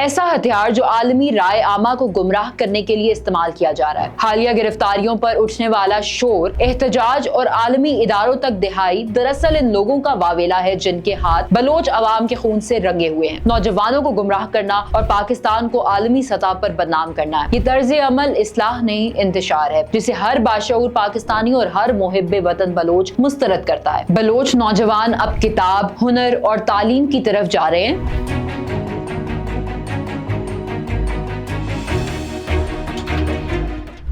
ایسا ہتھیار جو عالمی رائے عامہ کو گمراہ کرنے کے لیے استعمال کیا جا رہا ہے۔ حالیہ گرفتاریوں پر اٹھنے والا شور، احتجاج اور عالمی اداروں تک دہائی دراصل ان لوگوں کا واویلا ہے جن کے ہاتھ بلوچ عوام کے خون سے رنگے ہوئے ہیں۔ نوجوانوں کو گمراہ کرنا اور پاکستان کو عالمی سطح پر بدنام کرنا ہے۔ یہ طرز عمل اصلاح نہیں، انتشار ہے، جسے ہر باشعور پاکستانی اور ہر محب وطن بلوچ مسترد کرتا ہے۔ بلوچ نوجوان اب کتاب، ہنر اور تعلیم کی طرف جا رہے ہیں۔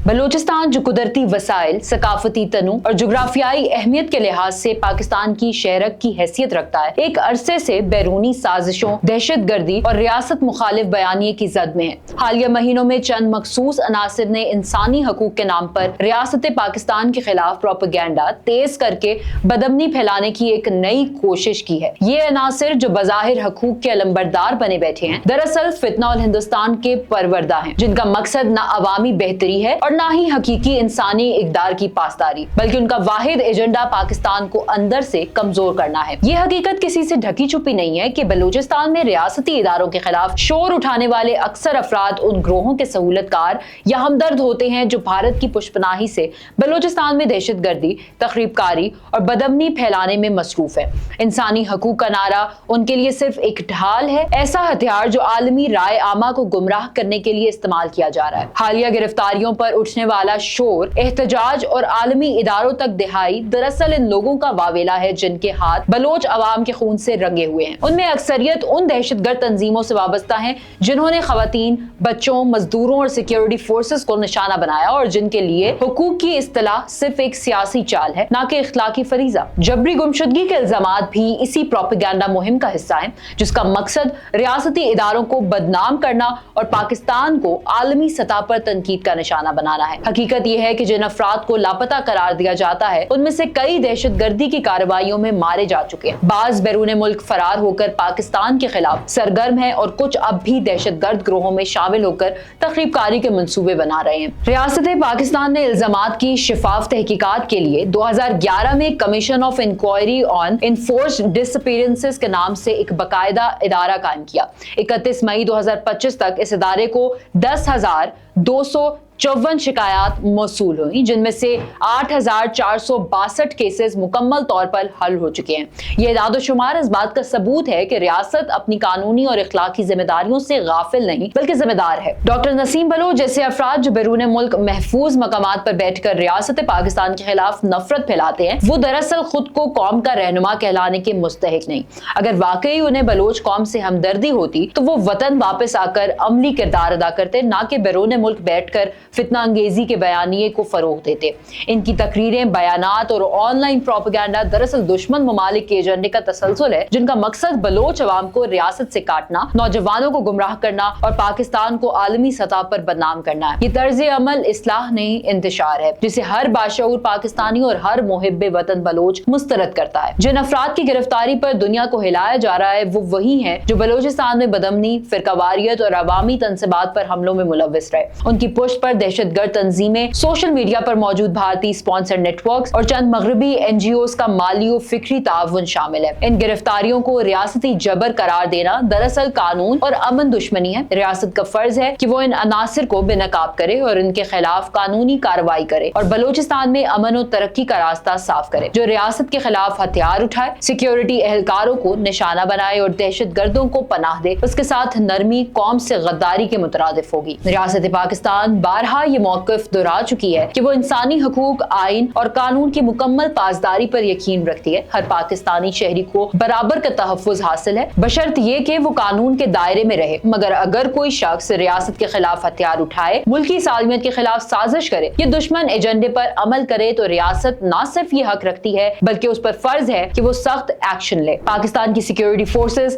بلوچستان جو قدرتی وسائل، ثقافتی تنوع اور جغرافیائی اہمیت کے لحاظ سے پاکستان کی شہرک کی حیثیت رکھتا ہے، ایک عرصے سے بیرونی سازشوں، دہشت گردی اور ریاست مخالف بیانیے کی زد میں ہے۔ حالیہ مہینوں میں چند مخصوص عناصر نے انسانی حقوق کے نام پر ریاست پاکستان کے خلاف پروپیگنڈا تیز کر کے بدامنی پھیلانے کی ایک نئی کوشش کی ہے۔ یہ عناصر جو بظاہر حقوق کے علمبردار بنے بیٹھے ہیں، دراصل فتنہ الہندوستان کے پروردہ ہیں، جن کا مقصد نہ عوامی بہتری ہے اور نہ ہی حقیقی انسانی اقدار کی پاسداری، بلکہ ان کا واحد ایجنڈا پاکستان کو اندر سے کمزور کرنا ہے۔ یہ حقیقت کسی سے ڈھکی چھپی نہیں ہے کہ بلوچستان میں ریاستی اداروں کے خلاف شور اٹھانے والے اکثر افراد ان گروہوں کے سہولت کار یا ہمدرد ہوتے ہیں جو بھارت کی پشپناہی سے بلوچستان میں دہشت گردی، تخریب کاری اور بدامنی پھیلانے میں مصروف ہے۔ انسانی حقوق کا نعرہ ان کے لیے صرف ایک ڈھال ہے، ایسا ہتھیار جو عالمی رائے عامہ کو گمراہ کرنے کے لیے استعمال کیا جا رہا ہے۔ حالیہ گرفتاریوں پر اٹھنے والا شور، احتجاج اور عالمی اداروں تک دہائی دراصل ان لوگوں کا واویلا ہے جن کے ہاتھ بلوچ عوام کے خون سے رنگے ہوئے ہیں۔ ان میں اکثریت ان دہشت گرد تنظیموں سے وابستہ ہیں جنہوں نے خواتین، بچوں، مزدوروں اور سیکیورٹی فورسز کو نشانہ بنایا اور جن کے لیے حقوق کی اصطلاح صرف ایک سیاسی چال ہے، نہ کہ اخلاقی فریضہ۔ جبری گمشدگی کے الزامات بھی اسی پروپیگنڈا مہم کا حصہ ہیں جس کا مقصد ریاستی اداروں کو بدنام کرنا اور پاکستان کو عالمی سطح پر تنقید کا نشانہ بنانا ہے۔ حقیقت یہ ہے کہ جن افراد کو لاپتہ قرار دیا جاتا ہے ان میں سے کئی دہشت گردی کی کارروائیوں میں مارے جا چکے ہیں، بعض بیرون ملک فرار ہو کر پاکستان کے خلاف سرگرم ہیں اور کچھ اب بھی دہشت گرد گروہوں میں شامل ہو کر تخریب کاری کے منصوبے بنا رہے ہیں۔ ریاست پاکستان نے الزامات کی شفاف تحقیقات کے لیے 2011 میں commission of inquiry on enforced disappearances کے نام سے ایک باقاعدہ ادارہ قائم کیا۔ 31 مئی 2025 تک اس ادارے کو 10,254 شکایات موصول ہوئیں، جن میں سے 8,462 کیسز مکمل طور پر حل ہو چکے ہیں۔ یہ اعداد و شمار اس بات کا ثبوت ہے کہ ریاست اپنی قانونی اور اخلاقی ذمہ داریوں سے غافل نہیں بلکہ ذمہ دار ہے۔ ڈاکٹر نسیم بلوچ جیسے افراد جو بیرون ملک محفوظ مقامات پر بیٹھ کر ریاست پاکستان کے خلاف نفرت پھیلاتے ہیں، وہ دراصل خود کو قوم کا رہنما کہلانے کے مستحق نہیں۔ اگر واقعی انہیں بلوچ قوم سے ہمدردی ہوتی تو وہ وطن واپس آ کر عملی کردار ادا کرتے، نہ کہ بیرون ملک بیٹھ کر فتنہ انگیزی کے بیانیے کو فروغ دیتے۔ ان کی تقریریں، بیانات اور آن لائن پروپیگنڈا دراصل دشمن ممالک کے ایجنڈے کا تسلسل ہے جن کا مقصد بلوچ عوام کو ریاست سے کاٹنا، نوجوانوں کو گمراہ کرنا اور پاکستان کو عالمی سطح پر بدنام کرنا ہے۔ یہ طرز عمل اصلاح نہیں، انتشار ہے، جسے ہر باشعور پاکستانی اور ہر محب وطن بلوچ مسترد کرتا ہے۔ جن افراد کی گرفتاری پر دنیا کو ہلایا جا رہا ہے وہ وہی ہیں جو بلوچستان میں بدامنی، فرقہ واریت اور عوامی تنصیبات پر حملوں میں ملوث رہے۔ ان کی پشت پر دہشت گرد تنظیمیں، سوشل میڈیا پر موجود بھارتی اسپانسر نیٹ ورکس اور چند مغربی این جی اوز کا مالی و فکری تعاون شامل ہے۔ ان گرفتاریوں کو ریاستی جبر قرار دینا دراصل قانون اور امن دشمنی ہے۔ ریاست کا فرض ہے کہ وہ ان عناصر کو بے نقاب کرے اور ان کے خلاف قانونی کارروائی کرے اور بلوچستان میں امن و ترقی کا راستہ صاف کرے۔ جو ریاست کے خلاف ہتھیار اٹھائے، سیکیورٹی اہلکاروں کو نشانہ بنائے اور دہشت گردوں کو پناہ دے، اس کے ساتھ نرمی قوم سے غداری کے مترادف ہوگی۔ ریاست پاکستان بارہا یہ موقف دہرا چکی ہے کہ وہ انسانی حقوق، آئین اور قانون کی مکمل پاسداری پر یقین رکھتی ہے۔ ہر پاکستانی شہری کو برابر کا تحفظ حاصل ہے، بشرط یہ کہ وہ قانون کے دائرے میں رہے، مگر اگر کوئی شخص ریاست کے خلاف ہتھیار اٹھائے، ملکی سالمیت کے خلاف سازش کرے یا دشمن ایجنڈے پر عمل کرے تو ریاست نہ صرف یہ حق رکھتی ہے بلکہ اس پر فرض ہے کہ وہ سخت ایکشن لے۔ پاکستان کی سیکیورٹی فورسز،